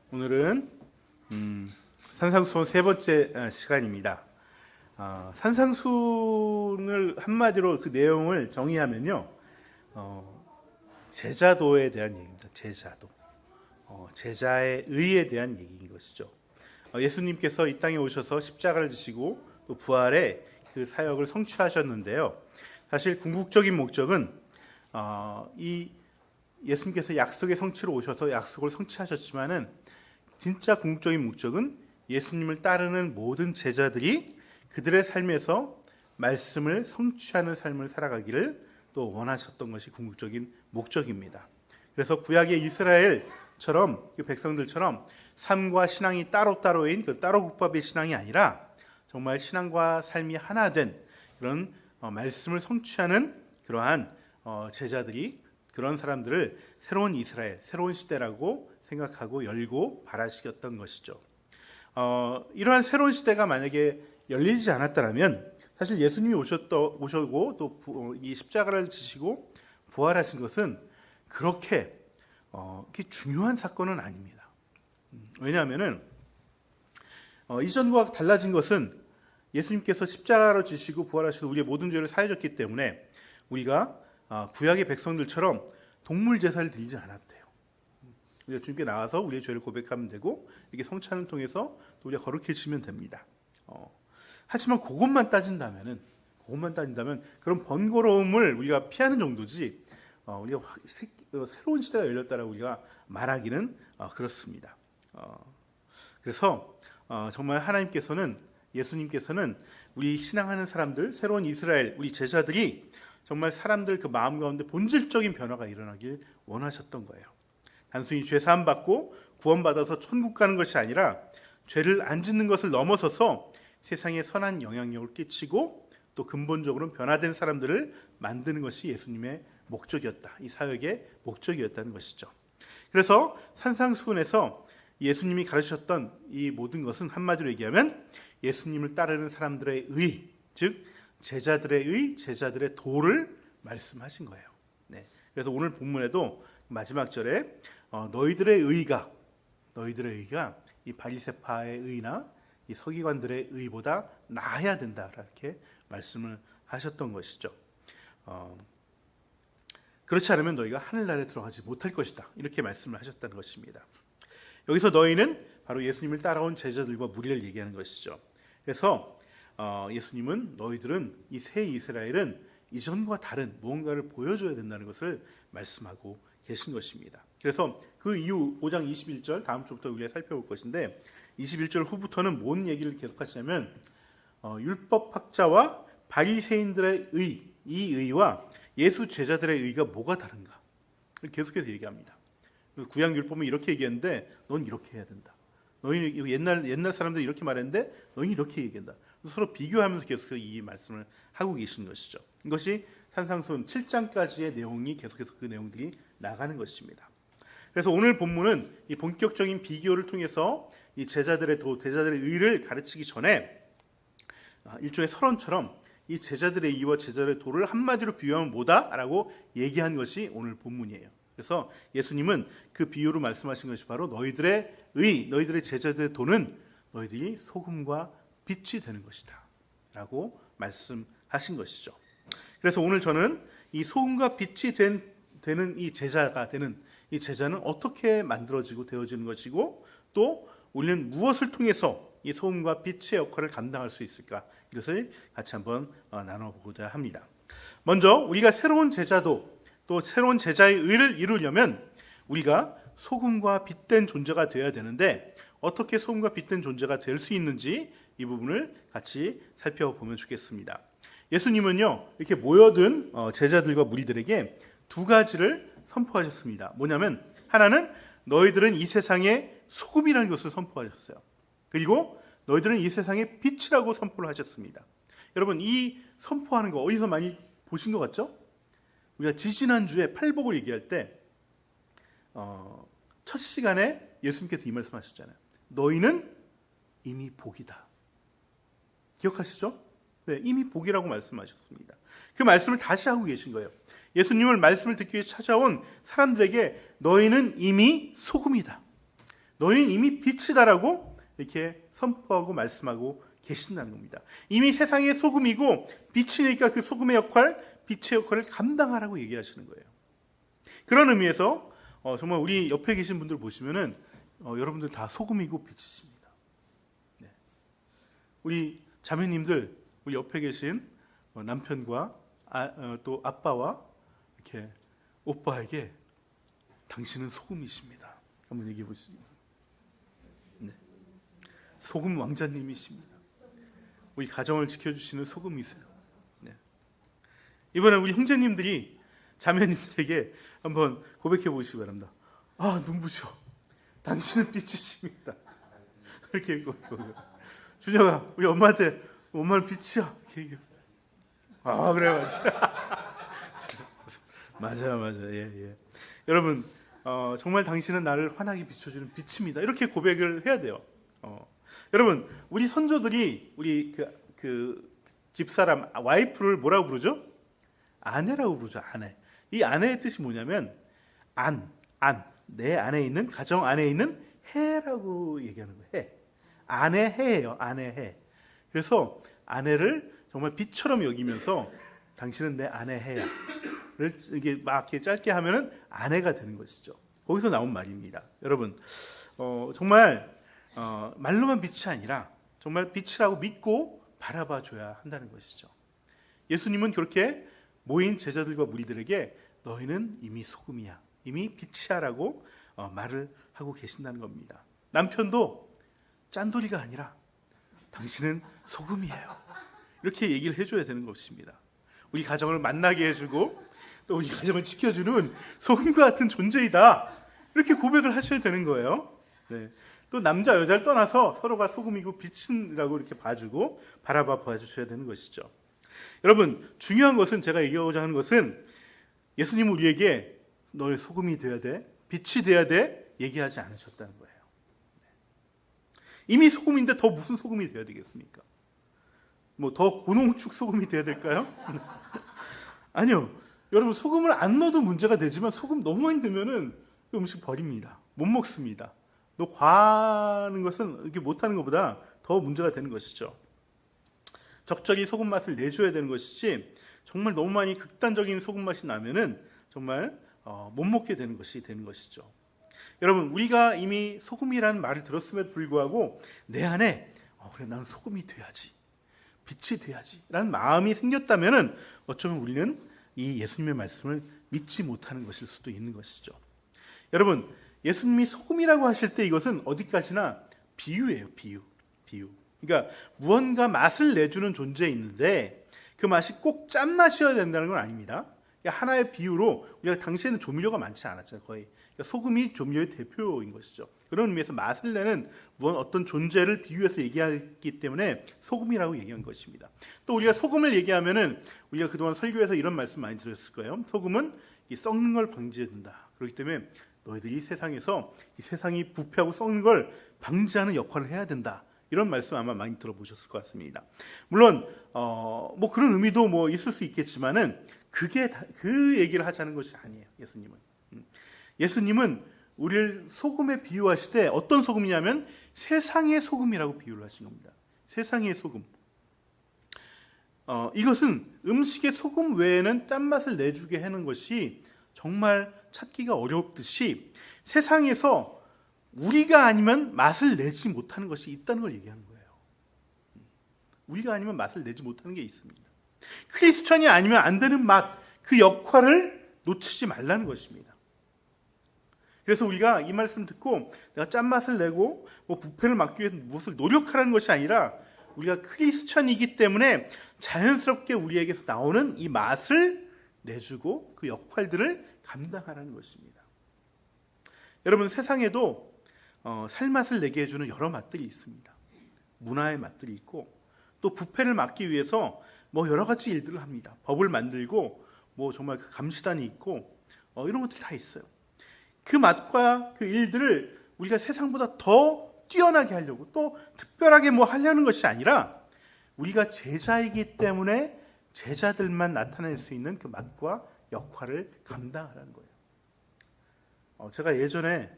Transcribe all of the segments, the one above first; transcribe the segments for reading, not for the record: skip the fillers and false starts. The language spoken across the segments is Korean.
오늘은 산상수훈 세 번째 시간입니다. 산상수훈을 한마디로 그 내용을 정의하면요, 제자도에 대한 얘기입니다. 제자도, 제자의 의에 대한 얘기인 것이죠. 예수님께서 이 땅에 오셔서 십자가를 지시고 또 부활의 그 사역을 성취하셨는데요. 사실 궁극적인 목적은 이 예수님께서 약속의 성취로 오셔서 약속을 성취하셨지만은 진짜 궁극적인 목적은 예수님을 따르는 모든 제자들이 그들의 삶에서 말씀을 성취하는 삶을 살아가기를 또 원하셨던 것이 궁극적인 목적입니다. 그래서 구약의 이스라엘처럼 그 백성들처럼 삶과 신앙이 따로따로인 그 따로국밥의 신앙이 아니라 정말 신앙과 삶이 하나 된 그런 말씀을 성취하는 그러한 제자들이, 그런 사람들을 새로운 이스라엘, 새로운 시대라고 생각하고 열고 바라시켰던 것이죠. 이러한 새로운 시대가 만약에 열리지 않았다면 사실 예수님이 오셨고 또 이 십자가를 지시고 부활하신 것은 그렇게 중요한 사건은 아닙니다. 왜냐하면은 이전과 달라진 것은 예수님께서 십자가로 지시고 부활하셔서 우리의 모든 죄를 사해줬기 때문에 우리가 구약의 백성들처럼 동물 제사를 드리지 않았대요. 우리가 주님께 나와서 우리의 죄를 고백하면 되고 이렇게 성찬을 통해서 또 우리가 거룩해지면 됩니다. 하지만 그것만 따진다면 그런 번거로움을 우리가 피하는 정도지 우리가 새로운 시대가 열렸다라고 우리가 말하기는 그렇습니다. 그래서 정말 예수님께서는 우리 신앙하는 사람들, 새로운 이스라엘, 우리 제자들이 정말 사람들 그 마음 가운데 본질적인 변화가 일어나길 원하셨던 거예요. 단순히 죄 사함 받고 구원받아서 천국 가는 것이 아니라 죄를 안 짓는 것을 넘어서서 세상에 선한 영향력을 끼치고 또 근본적으로 변화된 사람들을 만드는 것이 예수님의 목적이었다. 이 사역의 목적이었다는 것이죠. 그래서 산상수훈에서 예수님이 가르치셨던 이 모든 것은 한마디로 얘기하면 예수님을 따르는 사람들의 의, 즉 제자들의 의, 제자들의 도를 말씀하신 거예요. 네. 그래서 오늘 본문에도 마지막 절에 너희들의 의가 이 바리새파의 의나 이 서기관들의 의보다 나아야 된다, 이렇게 말씀을 하셨던 것이죠. 그렇지 않으면 너희가 하늘나라에 들어가지 못할 것이다, 이렇게 말씀을 하셨다는 것입니다. 여기서 너희는 바로 예수님을 따라온 제자들과 무리를 얘기하는 것이죠. 그래서 예수님은 너희들은 이 새 이스라엘은 이전과 다른 무언가를 보여줘야 된다는 것을 말씀하고 계신 것입니다. 그래서 그 이후 5장 21절 다음 주부터 우리가 살펴볼 것인데 21절 후부터는 뭔 얘기를 계속하시냐면 율법학자와 바리새인들의 의, 이 의와 예수 제자들의 의가 뭐가 다른가 계속해서 얘기합니다. 구약 율법은 이렇게 얘기했는데 넌 이렇게 해야 된다. 너희 옛날 사람들이 이렇게 말했는데 너희 이렇게 얘기한다. 서로 비교하면서 계속해서 이 말씀을 하고 계신 것이죠. 이것이 산상수훈 7장까지의 내용이 계속해서 그 내용들이 나가는 것입니다. 그래서 오늘 본문은 이 본격적인 비교를 통해서 이 제자들의 도, 제자들의 의를 가르치기 전에 일종의 서론처럼 이 제자들의 의와 제자들의 도를 한마디로 비유하면 뭐다라고 얘기한 것이 오늘 본문이에요. 그래서 예수님은 그 비유로 말씀하신 것이 바로 너희들의 의, 너희들의 제자들의 도는 너희들이 소금과 빛이 되는 것이다 라고 말씀하신 것이죠. 그래서 오늘 저는 이 소금과 빛이 되는 이 제자가 되는 이 제자는 어떻게 만들어지고 되어지는 것이고 또 우리는 무엇을 통해서 이 소금과 빛의 역할을 감당할 수 있을까, 이것을 같이 한번 나눠보고자 합니다. 먼저 우리가 새로운 제자도 또 새로운 제자의 의를 이루려면 우리가 소금과 빛된 존재가 되어야 되는데 어떻게 소금과 빛된 존재가 될 수 있는지 이 부분을 같이 살펴보면 좋겠습니다. 예수님은요 이렇게 모여든 제자들과 무리들에게 두 가지를 선포하셨습니다. 뭐냐면 하나는 너희들은 이 세상의 소금이라는 것을 선포하셨어요. 그리고 너희들은 이 세상의 빛이라고 선포를 하셨습니다. 여러분, 이 선포하는 거 어디서 많이 보신 것 같죠? 우리가 지지난주에 팔복을 얘기할 때 첫 시간에 예수님께서 이 말씀하셨잖아요. 너희는 이미 복이다. 기억하시죠? 네, 이미 복이라고 말씀하셨습니다. 그 말씀을 다시 하고 계신 거예요. 예수님을 말씀을 듣기 위해 찾아온 사람들에게 너희는 이미 소금이다. 너희는 이미 빛이다라고 이렇게 선포하고 말씀하고 계신다는 겁니다. 이미 세상의 소금이고 빛이니까 그 소금의 역할, 빛의 역할을 감당하라고 얘기하시는 거예요. 그런 의미에서 정말 우리 옆에 계신 분들 보시면은 여러분들 다 소금이고 빛이십니다. 네. 우리 자매님들, 우리 옆에 계신 남편과 또 아빠와 이렇게 오빠에게 당신은 소금이십니다. 한번 얘기해 보시죠. 네. 소금 왕자님이십니다. 우리 가정을 지켜주시는 소금이세요. 네. 이번에 우리 형제님들이 자매님들에게 한번 고백해 보시기 바랍니다. 아, 눈부셔. 당신은 빛이십니다. 이렇게 준혁아, 우리 엄마한테 엄마는 빛이야. 이렇게 얘기해. 아, 그래, 맞아. 맞아요. 예. 여러분, 정말 당신은 나를 환하게 비춰주는 빛입니다. 이렇게 고백을 해야 돼요. 여러분, 우리 선조들이 우리 그 집사람 와이프를 뭐라고 부르죠? 아내라고 부르죠. 아내. 이 아내의 뜻이 뭐냐면 내 안에 있는, 가정 안에 있는 해라고 얘기하는 거예요. 해. 아내 해예요. 아내 해. 그래서 아내를 정말 빛처럼 여기면서 당신은 내 아내 해야. 이게 막 이렇게 짧게 하면은 아내가 되는 것이죠. 거기서 나온 말입니다. 여러분, 정말 말로만 빛이 아니라 정말 빛이라고 믿고 바라봐 줘야 한다는 것이죠. 예수님은 그렇게 모인 제자들과 무리들에게 너희는 이미 소금이야, 이미 빛이야라고 말을 하고 계신다는 겁니다. 남편도 짠돌이가 아니라 당신은 소금이에요. 이렇게 얘기를 해줘야 되는 것입니다. 우리 가정을 만나게 해주고 또 우리 가정을 지켜주는 소금과 같은 존재이다. 이렇게 고백을 하셔야 되는 거예요. 네. 또 남자 여자를 떠나서 서로가 소금이고 빛이라고 이렇게 봐주고 봐주셔야 되는 것이죠. 여러분, 중요한 것은, 제가 얘기하고자 하는 것은 예수님은 우리에게 너의 소금이 되어야 돼, 빛이 되어야 돼 얘기하지 않으셨다는 거예요. 이미 소금인데 더 무슨 소금이 되어야 되겠습니까? 뭐 더 고농축 소금이 되어야 될까요? 아니요. 여러분, 소금을 안 넣어도 문제가 되지만 소금 너무 많이 넣으면은 그 음식 버립니다. 못 먹습니다. 너 과하는 것은 이렇게 못하는 것보다 더 문제가 되는 것이죠. 적절히 소금 맛을 내줘야 되는 것이지, 정말 너무 많이 극단적인 소금 맛이 나면은 정말 못 먹게 되는 것이죠. 여러분, 우리가 이미 소금이라는 말을 들었음에도 불구하고 내 안에 그래, 나는 소금이 돼야지, 빛이 돼야지 라는 마음이 생겼다면은 어쩌면 우리는 이 예수님의 말씀을 믿지 못하는 것일 수도 있는 것이죠. 여러분, 예수님이 소금이라고 하실 때 이것은 어디까지나 비유예요. 비유. 그러니까 무언가 맛을 내주는 존재에 있는데 그 맛이 꼭 짠맛이어야 된다는 건 아닙니다. 하나의 비유로, 우리가 당시에는 조미료가 많지 않았잖아요. 거의. 그러니까 소금이 조미료의 대표인 것이죠. 그런 의미에서 맛을 내는 어떤 존재를 비유해서 얘기하기 때문에 소금이라고 얘기한 것입니다. 또 우리가 소금을 얘기하면은, 우리가 그동안 설교에서 이런 말씀 많이 들었을 거예요. 소금은 썩는 걸 방지해 준다. 그렇기 때문에 너희들이 세상에서 이 세상이 부패하고 썩는 걸 방지하는 역할을 해야 된다. 이런 말씀 아마 많이 들어보셨을 것 같습니다. 물론 뭐 그런 의미도 뭐 있을 수 있겠지만은 그게 그 얘기를 하자는 것이 아니에요. 예수님은 우리를 소금에 비유하실 때 어떤 소금이냐면 세상의 소금이라고 비유를 하신 겁니다. 세상의 소금. 이것은 음식의 소금 외에는 짠맛을 내주게 하는 것이 정말 찾기가 어렵듯이 세상에서 우리가 아니면 맛을 내지 못하는 것이 있다는 걸 얘기하는 거예요. 우리가 아니면 맛을 내지 못하는 게 있습니다. 크리스천이 아니면 안 되는 맛, 그 역할을 놓치지 말라는 것입니다. 그래서 우리가 이 말씀 듣고 내가 짠맛을 내고 뭐 부패를 막기 위해서 무엇을 노력하라는 것이 아니라, 우리가 크리스천이기 때문에 자연스럽게 우리에게서 나오는 이 맛을 내주고 그 역할들을 감당하라는 것입니다. 여러분, 세상에도 살맛을 내게 해주는 여러 맛들이 있습니다. 문화의 맛들이 있고, 또 부패를 막기 위해서 뭐 여러 가지 일들을 합니다. 법을 만들고 뭐 정말 그 감시단이 있고 이런 것들이 다 있어요. 그 맛과 그 일들을 우리가 세상보다 더 뛰어나게 하려고, 또 특별하게 뭐 하려는 것이 아니라, 우리가 제자이기 때문에 제자들만 나타낼 수 있는 그 맛과 역할을 감당하라는 거예요. 제가 예전에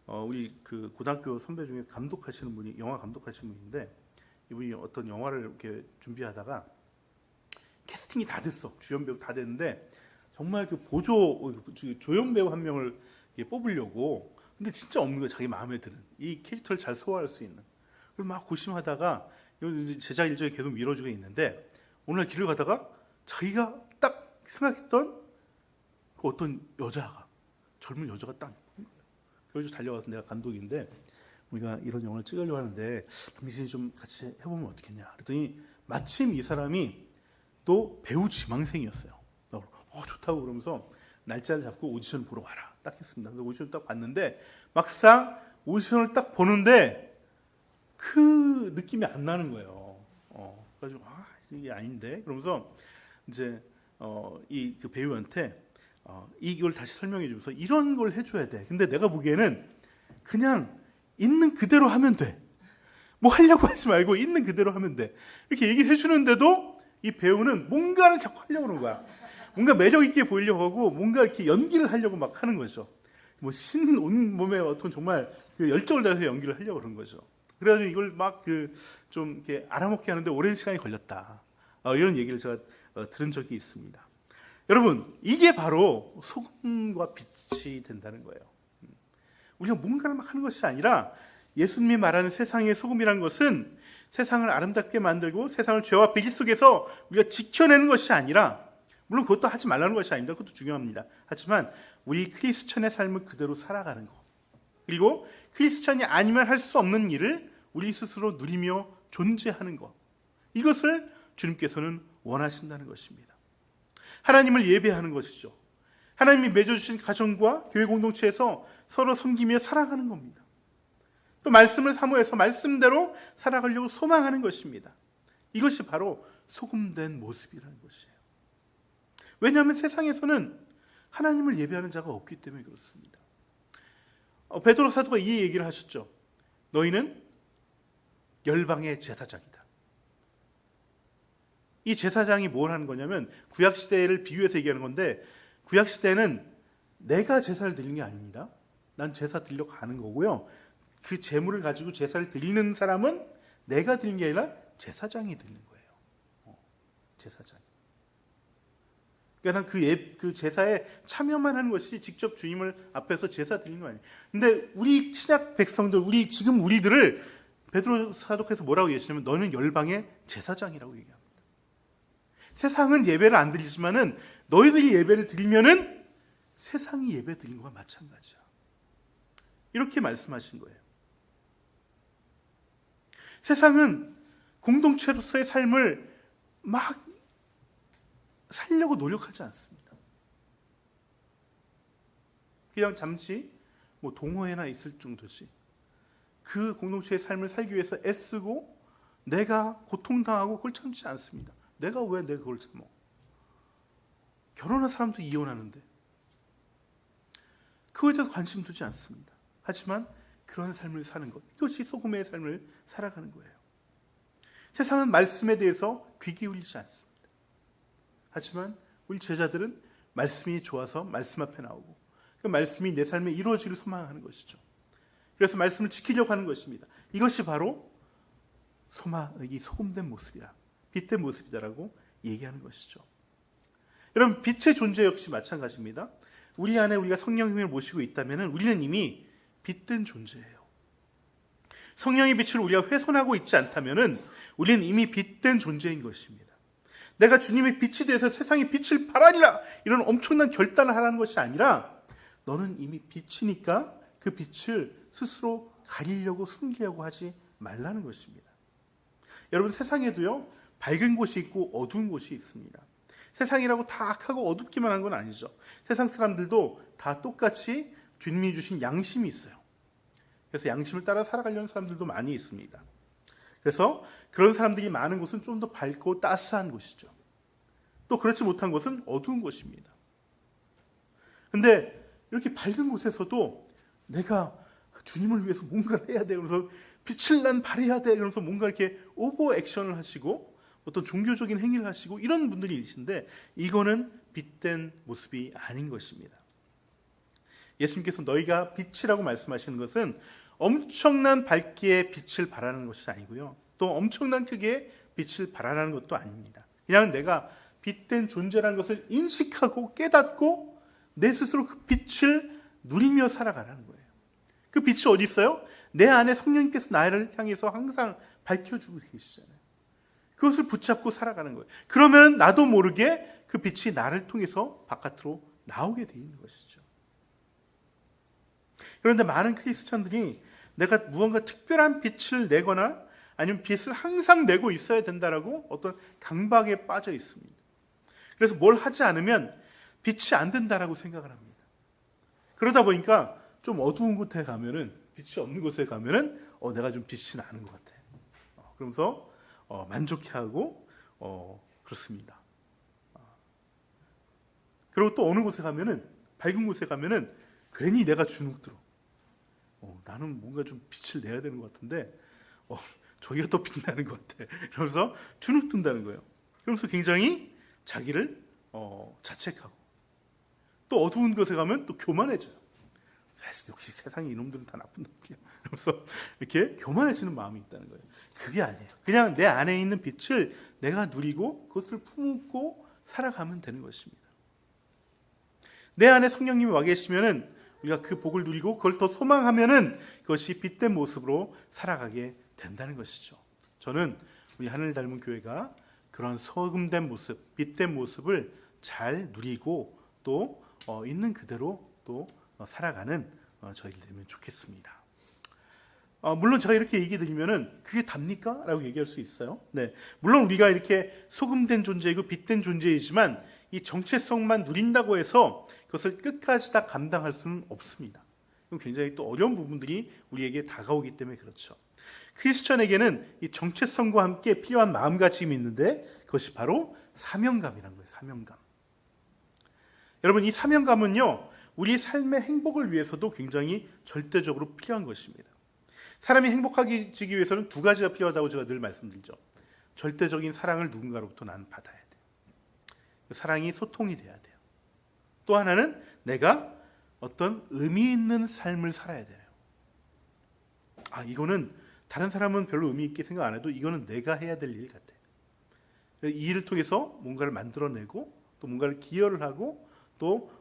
우리 그 고등학교 선배 중에 감독하시는 분이 영화 감독하시는 분인데 이분이 어떤 영화를 이렇게 준비하다가 캐스팅이 다 됐어. 주연 배우 다 됐는데 정말 그 조연 배우 한 명을 뽑으려고 근데 진짜 없는 거야. 자기 마음에 드는 이 캐릭터를 잘 소화할 수 있는. 그리고 막 고심하다가 제작 일정이 계속 미뤄지고 있는데 어느 날 길을 가다가 자기가 딱 생각했던 그 어떤 여자가 젊은 여자가 딱 있는 거예요. 그래서 달려가서 내가 감독인데 우리가 이런 영화를 찍으려고 하는데 당신이 좀 같이 해보면 어떻겠냐. 그랬더니 마침 이 사람이 또 배우 지망생이었어요. 좋다고 그러면서 날짜를 잡고 오디션 보러 와라. 딱 했습니다. 그래서 오디션 딱 봤는데 막상 오디션을 딱 보는데 그 느낌이 안 나는 거예요. 그래가지고 이게 아닌데 그러면서 이제 이 그 배우한테 이걸 다시 설명해 주면서 이런 걸 해줘야 돼. 근데 내가 보기에는 그냥 있는 그대로 하면 돼. 뭐 하려고 하지 말고 있는 그대로 하면 돼. 이렇게 얘기를 해주는데도 이 배우는 뭔가를 자꾸 하려고 그러는 거야. 뭔가 매력 있게 보이려고 하고 뭔가 이렇게 연기를 하려고 막 하는 거죠. 뭐 온몸에 어떤 정말 그 열정을 다해서 연기를 하려고 그런 거죠. 그래가지고 이걸 막 좀 이렇게 알아먹게 하는데 오랜 시간이 걸렸다. 이런 얘기를 제가 들은 적이 있습니다. 여러분, 이게 바로 소금과 빛이 된다는 거예요. 우리가 뭔가를 막 하는 것이 아니라 예수님이 말하는 세상의 소금이라는 것은 세상을 아름답게 만들고 세상을 죄와 비리 속에서 우리가 지켜내는 것이 아니라 물론 그것도 하지 말라는 것이 아닙니다. 그것도 중요합니다. 하지만 우리 크리스천의 삶을 그대로 살아가는 것 그리고 크리스천이 아니면 할 수 없는 일을 우리 스스로 누리며 존재하는 것 이것을 주님께서는 원하신다는 것입니다. 하나님을 예배하는 것이죠. 하나님이 맺어주신 가정과 교회 공동체에서 서로 섬기며 살아가는 겁니다. 또 말씀을 사모해서 말씀대로 살아가려고 소망하는 것입니다. 이것이 바로 소금된 모습이라는 것이에요. 왜냐하면 세상에서는 하나님을 예배하는 자가 없기 때문에 그렇습니다. 베드로 사도가 이 얘기를 하셨죠. 너희는 열방의 제사장이다. 이 제사장이 뭘 하는 거냐면 구약시대를 비유해서 얘기하는 건데 구약시대는 내가 제사를 드리는 게 아닙니다. 난 제사 드리러 가는 거고요. 그 제물을 가지고 제사를 드리는 사람은 내가 드리는 게 아니라 제사장이 드리는 거예요. 제사장. 그러니까 그 제사에 참여만 하는 것이 직접 주님을 앞에서 제사 드리는 거 아니에요. 근데 우리 신약 백성들, 우리들을 베드로 사도께서 뭐라고 얘기하시냐면 너는 열방의 제사장이라고 얘기합니다. 세상은 예배를 안 드리지만은 너희들이 예배를 드리면은 세상이 예배 드리는 것과 마찬가지야. 이렇게 말씀하신 거예요. 세상은 공동체로서의 삶을 막 살려고 노력하지 않습니다. 그냥 잠시 동호회나 있을 정도지 그 공동체의 삶을 살기 위해서 애쓰고 내가 고통당하고 그걸 참지 않습니다. 내가 왜 그걸 참어? 결혼한 사람도 이혼하는데 그거에 대해서 관심 두지 않습니다. 하지만 그런 삶을 사는 것 이것이 소금의 삶을 살아가는 거예요. 세상은 말씀에 대해서 귀 기울이지 않습니다. 하지만 우리 제자들은 말씀이 좋아서 말씀 앞에 나오고 그 말씀이 내 삶에 이루어지기를 소망하는 것이죠. 그래서 말씀을 지키려고 하는 것입니다. 이것이 바로 이 소금된 모습이다. 빛된 모습이다라고 얘기하는 것이죠. 여러분 빛의 존재 역시 마찬가지입니다. 우리 안에 우리가 성령님을 모시고 있다면 우리는 이미 빛된 존재예요. 성령의 빛을 우리가 훼손하고 있지 않다면 우리는 이미 빛된 존재인 것입니다. 내가 주님의 빛이 돼서 세상에 빛을 발하리라 이런 엄청난 결단을 하라는 것이 아니라 너는 이미 빛이니까 그 빛을 스스로 가리려고 숨기려고 하지 말라는 것입니다. 여러분 세상에도요 밝은 곳이 있고 어두운 곳이 있습니다. 세상이라고 다 악하고 어둡기만 한 건 아니죠. 세상 사람들도 다 똑같이 주님이 주신 양심이 있어요. 그래서 양심을 따라 살아가려는 사람들도 많이 있습니다. 그래서 그런 사람들이 많은 곳은 좀 더 밝고 따스한 곳이죠. 또 그렇지 못한 곳은 어두운 곳입니다. 그런데 이렇게 밝은 곳에서도 내가 주님을 위해서 뭔가를 해야 돼. 그러면서 빛을 난 발해야 돼. 그러면서 뭔가 이렇게 오버 액션을 하시고 어떤 종교적인 행위를 하시고 이런 분들이 계신데 이거는 빛된 모습이 아닌 것입니다. 예수님께서 너희가 빛이라고 말씀하시는 것은 엄청난 밝기의 빛을 발하는 것이 아니고요. 또 엄청난 크기의 빛을 발하는 것도 아닙니다. 그냥 내가 빛된 존재라는 것을 인식하고 깨닫고 내 스스로 그 빛을 누리며 살아가라는 거예요. 그 빛이 어디 있어요? 내 안에 성령님께서 나를 향해서 항상 밝혀주고 계시잖아요. 그것을 붙잡고 살아가는 거예요. 그러면 나도 모르게 그 빛이 나를 통해서 바깥으로 나오게 돼 있는 것이죠. 그런데 많은 크리스천들이 내가 무언가 특별한 빛을 내거나 아니면 빛을 항상 내고 있어야 된다라고 어떤 강박에 빠져 있습니다. 그래서 뭘 하지 않으면 빛이 안 된다라고 생각을 합니다. 그러다 보니까 좀 어두운 곳에 가면은, 빛이 없는 곳에 가면은 내가 좀 빛이 나는 것 같아. 그러면서 만족해하고 그렇습니다. 그리고 또 어느 곳에 가면은, 밝은 곳에 가면은 괜히 내가 주눅 들어. 나는 뭔가 좀 빛을 내야 되는 것 같은데 저기가 더 빛나는 것 같아. 그러면서 주눅 든다는 거예요. 그러면서 굉장히 자기를 자책하고, 또 어두운 곳에 가면 또 교만해져요. 역시 세상에 이놈들은 다 나쁜 놈들이야. 그러면서 이렇게 교만해지는 마음이 있다는 거예요. 그게 아니에요. 그냥 내 안에 있는 빛을 내가 누리고 그것을 품고 살아가면 되는 것입니다. 내 안에 성령님이 와 계시면은 우리가 그 복을 누리고 그걸 더 소망하면은 그것이 빛된 모습으로 살아가게 된다는 것이죠. 저는 우리 하늘 닮은 교회가 그런 소금된 모습, 빛된 모습을 잘 누리고 또 있는 그대로 또 살아가는 저희들 되면 좋겠습니다. 물론 제가 이렇게 얘기 드리면은 그게 답니까? 라고 얘기할 수 있어요. 네, 물론 우리가 이렇게 소금된 존재이고 빛된 존재이지만 이 정체성만 누린다고 해서 그것을 끝까지 다 감당할 수는 없습니다. 이건 굉장히 또 어려운 부분들이 우리에게 다가오기 때문에 그렇죠. 크리스천에게는 이 정체성과 함께 필요한 마음가짐이 있는데 그것이 바로 사명감이라는 거예요. 사명감. 여러분, 이 사명감은요, 우리 삶의 행복을 위해서도 굉장히 절대적으로 필요한 것입니다. 사람이 행복해지기 위해서는 두 가지가 필요하다고 제가 늘 말씀드리죠. 절대적인 사랑을 누군가로부터 나는 받아야 돼요. 사랑이 소통이 돼야 돼요. 또 하나는 내가 어떤 의미 있는 삶을 살아야 돼요. 이거는 다른 사람은 별로 의미 있게 생각 안 해도 이거는 내가 해야 될 일 같아요. 이 일을 통해서 뭔가를 만들어내고 또 뭔가를 기여를 하고 또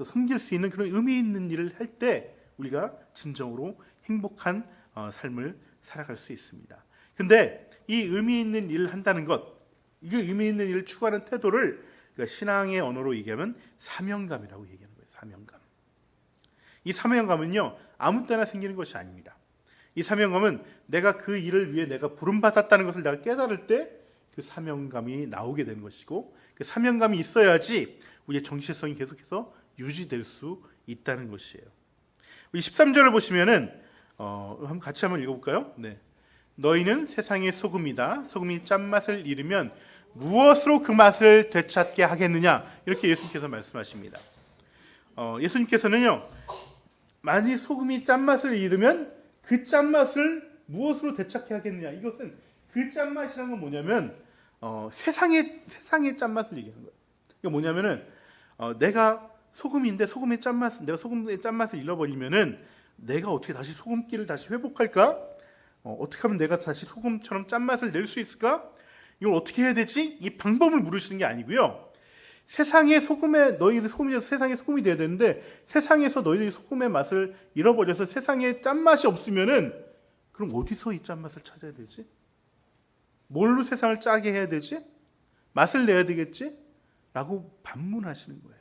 섬길 수 있는 그런 의미 있는 일을 할 때 우리가 진정으로 행복한 삶을 살아갈 수 있습니다. 근데 이 의미 있는 일을 한다는 것, 이 의미 있는 일을 추구하는 태도를 신앙의 언어로 얘기하면 사명감이라고 얘기하는 거예요. 사명감. 이 사명감은요, 아무 때나 생기는 것이 아닙니다. 이 사명감은 내가 그 일을 위해 내가 부름받았다는 것을 내가 깨달을 때 그 사명감이 나오게 되는 것이고, 그 사명감이 있어야지 우리의 정체성이 계속해서 유지될 수 있다는 것이에요. 우리 13절을 보시면은 같이 한번 읽어볼까요? 네. 너희는 세상의 소금이다. 소금이 짠맛을 잃으면 무엇으로 그 맛을 되찾게 하겠느냐? 이렇게 예수님께서 말씀하십니다. 예수님께서는요, 만일 소금이 짠맛을 잃으면 그 짠맛을 무엇으로 되찾게 하겠느냐? 이것은 그 짠맛이라는 건 뭐냐면 세상의 짠맛을 얘기하는 거예요. 이게 뭐냐면은 내가 소금인데 내가 소금의 짠맛을 잃어버리면은 내가 어떻게 다시 소금기를 다시 회복할까? 어떻게 하면 내가 다시 소금처럼 짠맛을 낼 수 있을까? 이걸 어떻게 해야 되지? 이 방법을 물으시는 게 아니고요. 세상의 너희들 소금이어서 세상의 소금이 돼야 되는데 세상에서 너희들이 소금의 맛을 잃어버려서 세상에 짠맛이 없으면은 그럼 어디서 이 짠맛을 찾아야 되지? 뭘로 세상을 짜게 해야 되지? 맛을 내야 되겠지? 라고 반문하시는 거예요.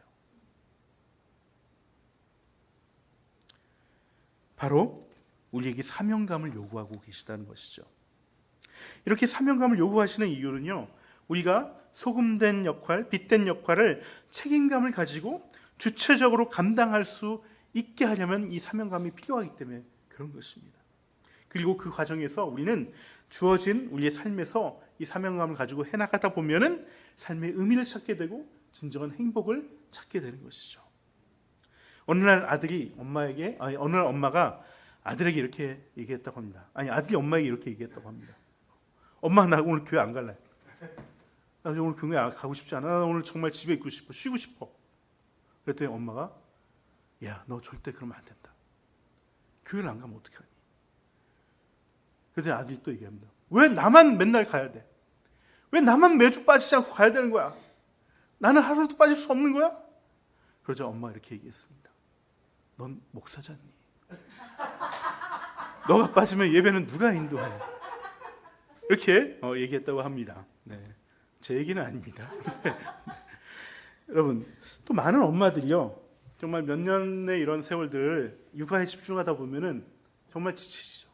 바로 우리에게 사명감을 요구하고 계시다는 것이죠. 이렇게 사명감을 요구하시는 이유는요, 우리가 소금된 역할, 빛된 역할을 책임감을 가지고 주체적으로 감당할 수 있게 하려면 이 사명감이 필요하기 때문에 그런 것입니다. 그리고 그 과정에서 우리는 주어진 우리의 삶에서 이 사명감을 가지고 해나가다 보면은 삶의 의미를 찾게 되고 진정한 행복을 찾게 되는 것이죠. 어느 날 엄마가 아들에게 이렇게 얘기했다고 합니다. 아들이 엄마에게 이렇게 얘기했다고 합니다. 엄마, 나 오늘 교회 안 갈래. 나 오늘 교회 가고 싶지 않아. 나 오늘 정말 집에 있고 싶어. 쉬고 싶어. 그랬더니 엄마가 야, 너 절대 그러면 안 된다. 교회를 안 가면 어떡하니? 그랬더니 아들이 또 얘기합니다. 왜 나만 맨날 가야 돼? 왜 나만 매주 빠지지 않고 가야 되는 거야? 나는 하루도 빠질 수 없는 거야? 그러자 엄마가 이렇게 얘기했습니다. 넌 목사잖니? 너가 빠지면 예배는 누가 인도해? 이렇게 얘기했다고 합니다. 네, 제 얘기는 아닙니다. 여러분, 또 많은 엄마들이요, 정말 몇 년의 이런 세월들을 육아에 집중하다 보면은 정말 지치죠.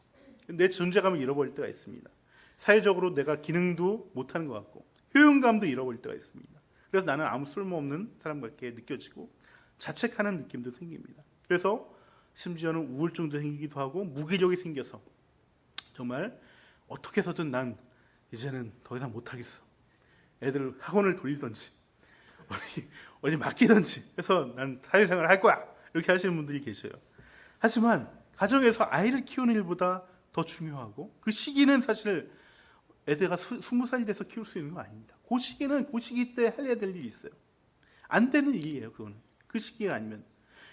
내 존재감을 잃어버릴 때가 있습니다. 사회적으로 내가 기능도 못하는 것 같고 효용감도 잃어버릴 때가 있습니다. 그래서 나는 아무 쓸모없는 사람 같게 느껴지고 자책하는 느낌도 생깁니다. 그래서 심지어는 우울증도 생기기도 하고 무기력이 생겨서 정말 어떻게 해서든 난 이제는 더 이상 못하겠어. 애들 학원을 돌리든지 어디 맡기든지 해서 난 사회생활을 할 거야. 이렇게 하시는 분들이 계셔요. 하지만 가정에서 아이를 키우는 일보다 더 중요하고, 그 시기는 사실 애들가 20살이 돼서 키울 수 있는 거 아닙니다. 그 시기는 그 시기 때 해야 될 일이 있어요. 안 되는 일이에요. 그거는 그 시기가 아니면.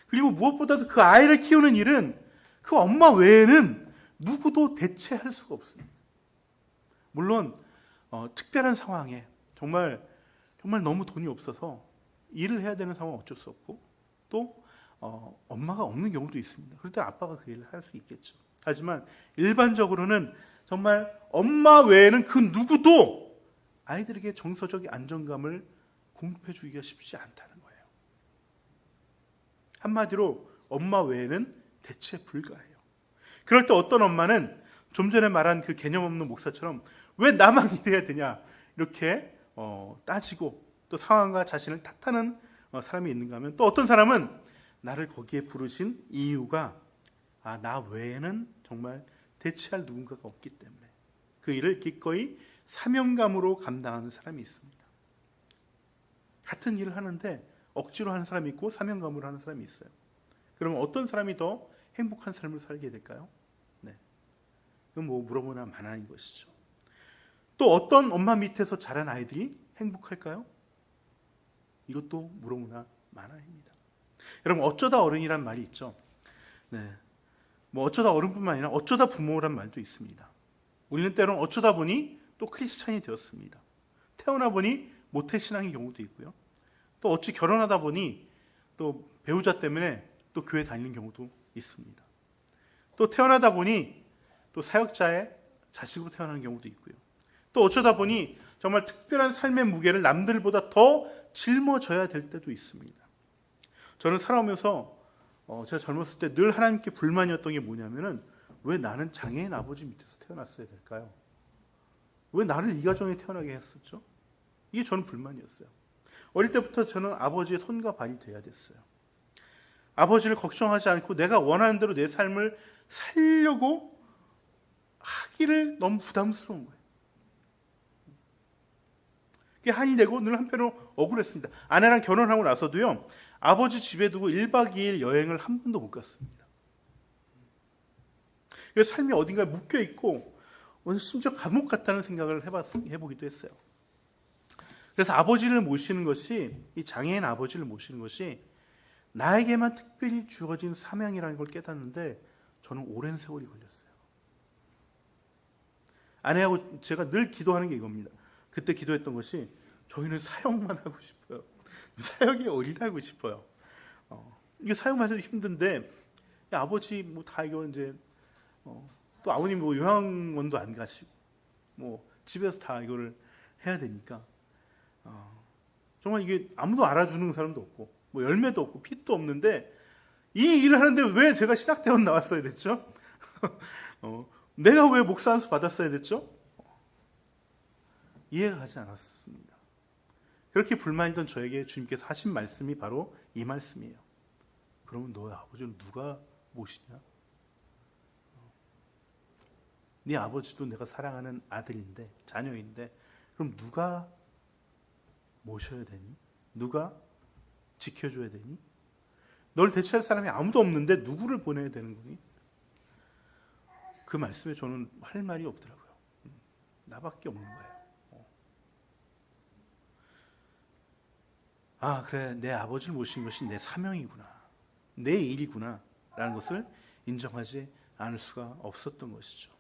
그리고 무엇보다도 그 아이를 키우는 일은 그 엄마 외에는 누구도 대체할 수가 없습니다. 물론 특별한 상황에 정말 너무 돈이 없어서 일을 해야 되는 상황은 어쩔 수 없고, 또 엄마가 없는 경우도 있습니다. 그럴 때 아빠가 그 일을 할 수 있겠죠. 하지만 일반적으로는 정말 엄마 외에는 그 누구도 아이들에게 정서적 안정감을 공급해 주기가 쉽지 않다는 거예요. 한마디로 엄마 외에는 대체 불가해요. 그럴 때 어떤 엄마는 좀 전에 말한 그 개념 없는 목사처럼 왜 나만 이래야 되냐 이렇게 따지고 또 상황과 자신을 탓하는 사람이 있는가 하면, 또 어떤 사람은 나를 거기에 부르신 이유가 나 외에는 정말 대체할 누군가가 없기 때문에 그 일을 기꺼이 사명감으로 감당하는 사람이 있습니다. 같은 일을 하는데 억지로 하는 사람이 있고 사명감으로 하는 사람이 있어요. 그러면 어떤 사람이 더 행복한 삶을 살게 될까요? 네, 그건 뭐 물어보나 마나인 것이죠. 또 어떤 엄마 밑에서 자란 아이들이 행복할까요? 이것도 물어보나 마나입니다. 여러분, 어쩌다 어른이란 말이 있죠. 네, 뭐 어쩌다 어른뿐만 아니라 어쩌다 부모란 말도 있습니다. 우리는 때론 어쩌다 보니 또 크리스찬이 되었습니다. 태어나 보니 모태신앙의 경우도 있고요. 또 어찌 결혼하다 보니 또 배우자 때문에 또 교회 다니는 경우도 있습니다. 또 태어나다 보니 또 사역자의 자식으로 태어나는 경우도 있고요. 또 어쩌다 보니 정말 특별한 삶의 무게를 남들보다 더 짊어져야 될 때도 있습니다. 저는 살아오면서 제가 젊었을 때 늘 하나님께 불만이었던 게 뭐냐면은, 왜 나는 장애인 아버지 밑에서 태어났어야 될까요? 왜 나를 이 가정에 태어나게 했었죠? 이게 저는 불만이었어요. 어릴 때부터 저는 아버지의 손과 발이 돼야 됐어요. 아버지를 걱정하지 않고 내가 원하는 대로 내 삶을 살려고 하기를 너무 부담스러운 거예요. 그게 한이 되고 늘 한편으로 억울했습니다. 아내랑 결혼하고 나서도요, 아버지 집에 두고 1박 2일 여행을 한 번도 못 갔습니다. 그래서 삶이 어딘가에 묶여있고 심지어 감옥 같다는 생각을 해보기도 했어요. 그래서 아버지를 모시는 것이, 이 장애인 아버지를 모시는 것이 나에게만 특별히 주어진 사명이라는 걸 깨닫는데 저는 오랜 세월이 걸렸어요. 아내하고 제가 늘 기도하는 게 이겁니다. 그때 기도했던 것이, 저희는 사역만 하고 싶어요. 사역에 올인하고 싶어요. 이게 사역만 해도 힘든데, 아버지 뭐 다 이거 이제 또 아버님 뭐 요양원도 안 가시고 뭐 집에서 다 이거를 해야 되니까 정말 이게 아무도 알아주는 사람도 없고 뭐 열매도 없고 빛도 없는데, 이 일을 하는데 왜 제가 신학대원 나왔어야 됐죠? 내가 왜 목사 안수 받았어야 됐죠? 이해가 가지 않았습니다. 그렇게 불만이던 저에게 주님께서 하신 말씀이 바로 이 말씀이에요. 그러면 너의 아버지는 누가 모시냐? 네 아버지도 내가 사랑하는 아들인데, 자녀인데, 그럼 누가 모셔야 되니? 누가 지켜줘야 되니? 널 대체할 사람이 아무도 없는데 누구를 보내야 되는 거니? 그 말씀에 저는 할 말이 없더라고요. 나밖에 없는 거예요. 그래, 내 아버지를 모신 것이 내 사명이구나. 내 일이구나 라는 것을 인정하지 않을 수가 없었던 것이죠.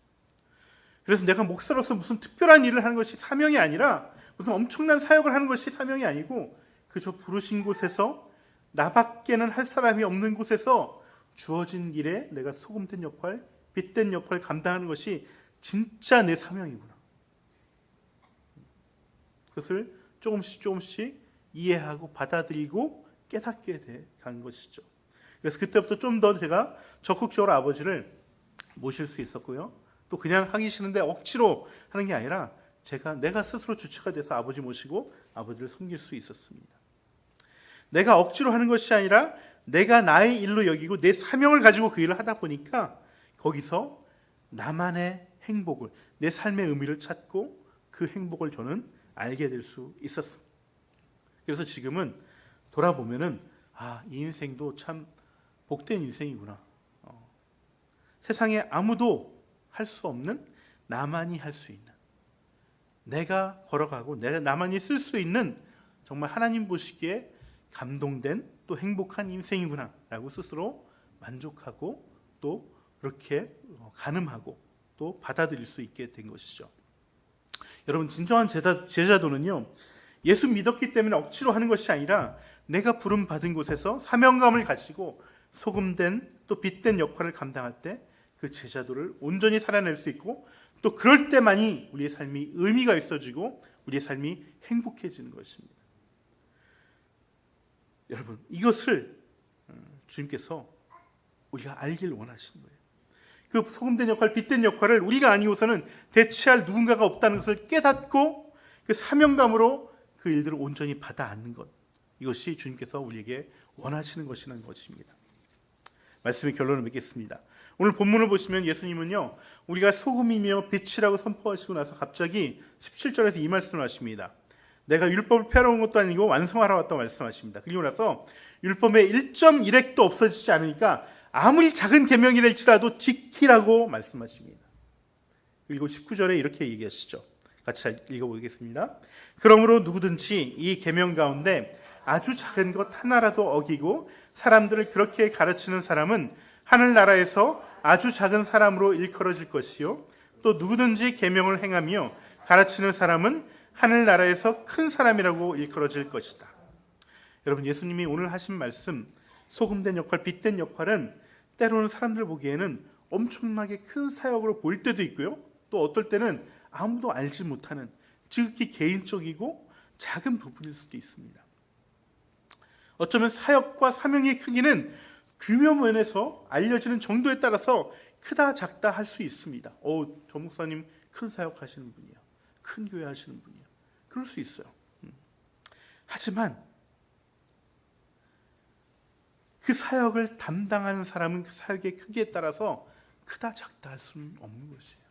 그래서 내가 목사로서 무슨 특별한 일을 하는 것이 사명이 아니라 무슨 엄청난 사역을 하는 것이 사명이 아니고 그저 부르신 곳에서 나밖에는 할 사람이 없는 곳에서 주어진 일에 내가 소금된 역할, 빛된 역할을 감당하는 것이 진짜 내 사명이구나. 그것을 조금씩 이해하고 받아들이고 깨닫게 간 것이죠. 그래서 그때부터 좀 더 제가 적극적으로 아버지를 모실 수 있었고요. 또 그냥 하기 싫은데 억지로 하는 게 아니라 내가 스스로 주체가 돼서 아버지 모시고 아버지를 섬길 수 있었습니다. 내가 억지로 하는 것이 아니라 내가 나의 일로 여기고 내 사명을 가지고 그 일을 하다 보니까 거기서 나만의 행복을, 내 삶의 의미를 찾고 그 행복을 저는 알게 될 수 있었습니다. 그래서 지금은 돌아보면은 이 인생도 참 복된 인생이구나. 세상에 아무도 할 수 없는 나만이 할 수 있는, 내가 걸어가고 나만이 쓸 수 있는 정말 하나님 보시기에 감동된 또 행복한 인생이구나 라고 스스로 만족하고 또 그렇게 가늠하고 또 받아들일 수 있게 된 것이죠. 여러분, 진정한 제자도는요, 예수 믿었기 때문에 억지로 하는 것이 아니라 내가 부름 받은 곳에서 사명감을 가지고 소금된 또 빛된 역할을 감당할 때 그 제자도를 온전히 살아낼 수 있고 또 그럴 때만이 우리의 삶이 의미가 있어지고 우리의 삶이 행복해지는 것입니다. 여러분, 이것을 주님께서 우리가 알길 원하시는 거예요. 그 소금된 역할, 빛된 역할을 우리가 아니고서는 대체할 누군가가 없다는 것을 깨닫고 그 사명감으로 그 일들을 온전히 받아 안는 것, 이것이 주님께서 우리에게 원하시는 것이라는 것입니다. 말씀의 결론을 맺겠습니다. 오늘 본문을 보시면 예수님은요, 우리가 소금이며 빛이라고 선포하시고 나서 갑자기 17절에서 이 말씀을 하십니다. 내가 율법을 폐하러 온 것도 아니고 완성하러 왔다고 말씀하십니다. 그리고 나서 율법의 1.1획도 없어지지 않으니까 아무리 작은 계명이랄지라도 지키라고 말씀하십니다. 그리고 19절에 이렇게 얘기하시죠. 같이 읽어보겠습니다. 그러므로 누구든지 이 계명 가운데 아주 작은 것 하나라도 어기고 사람들을 그렇게 가르치는 사람은 하늘나라에서 아주 작은 사람으로 일컬어질 것이요, 또 누구든지 계명을 행하며 가르치는 사람은 하늘나라에서 큰 사람이라고 일컬어질 것이다. 여러분, 예수님이 오늘 하신 말씀, 소금된 역할, 빛된 역할은 때로는 사람들 보기에는 엄청나게 큰 사역으로 보일 때도 있고요, 또 어떨 때는 아무도 알지 못하는 지극히 개인적이고 작은 부분일 수도 있습니다. 어쩌면 사역과 사명의 크기는 규모 면에서 알려지는 정도에 따라서 크다 작다 할 수 있습니다. 저 목사님 큰 사역 하시는 분이야, 큰 교회 하시는 분이야, 그럴 수 있어요. 하지만 그 사역을 담당하는 사람은 그 사역의 크기에 따라서 크다 작다 할 수는 없는 것이에요.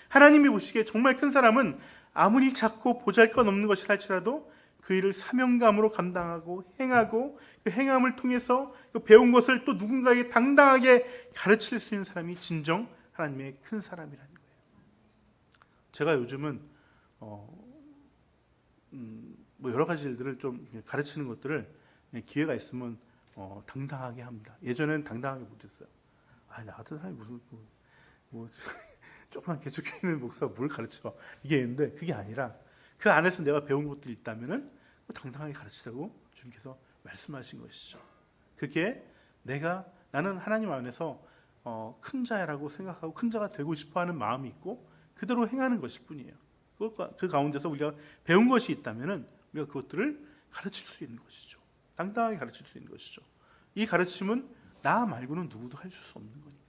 하나님이 보시기에 정말 큰 사람은 아무리 작고 보잘것없는 것이라 할지라도 그 일을 사명감으로 감당하고 행하고 그 행함을 통해서 그 배운 것을 또 누군가에게 당당하게 가르칠 수 있는 사람이 진정 하나님의 큰 사람이라는 거예요. 제가 요즘은 여러 가지 일들을 좀 가르치는 것들을 기회가 있으면 당당하게 합니다. 예전에는 당당하게 못했어요. 나 같은 사람이 무슨 조그만 개죽해 있는 목사가 뭘 가르쳐, 이게 있는데 그게 아니라 그 안에서 내가 배운 것들이 있다면은 당당하게 가르치라고 주님께서 말씀하신 것이죠. 그게 나는 하나님 안에서 큰 자라고 생각하고 큰 자가 되고 싶어하는 마음이 있고 그대로 행하는 것일 뿐이에요. 그 가운데서 우리가 배운 것이 있다면은 우리가 그것들을 가르칠 수 있는 것이죠. 당당하게 가르칠 수 있는 것이죠. 이 가르침은 나 말고는 누구도 할 수 없는 거니까.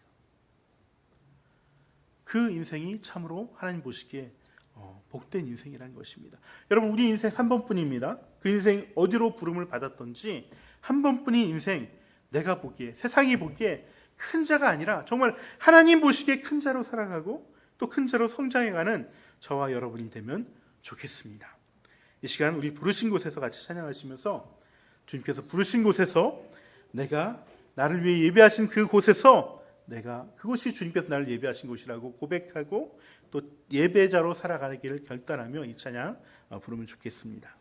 그 인생이 참으로 하나님 보시기에 복된 인생이라는 것입니다. 여러분, 우리 인생 한 번뿐입니다. 그 인생 어디로 부름을 받았던지 한 번뿐인 인생, 내가 보기에, 세상이 보기에 큰 자가 아니라 정말 하나님 보시기에 큰 자로 살아가고 또 큰 자로 성장해가는 저와 여러분이 되면 좋겠습니다. 이 시간 우리 부르신 곳에서 같이 찬양하시면서 주님께서 부르신 곳에서 내가 나를 위해 예배하신 그곳에서 그것이 주님께서 나를 예배하신 곳이라고 고백하고 또 예배자로 살아가기를 결단하며 이 찬양 부르면 좋겠습니다.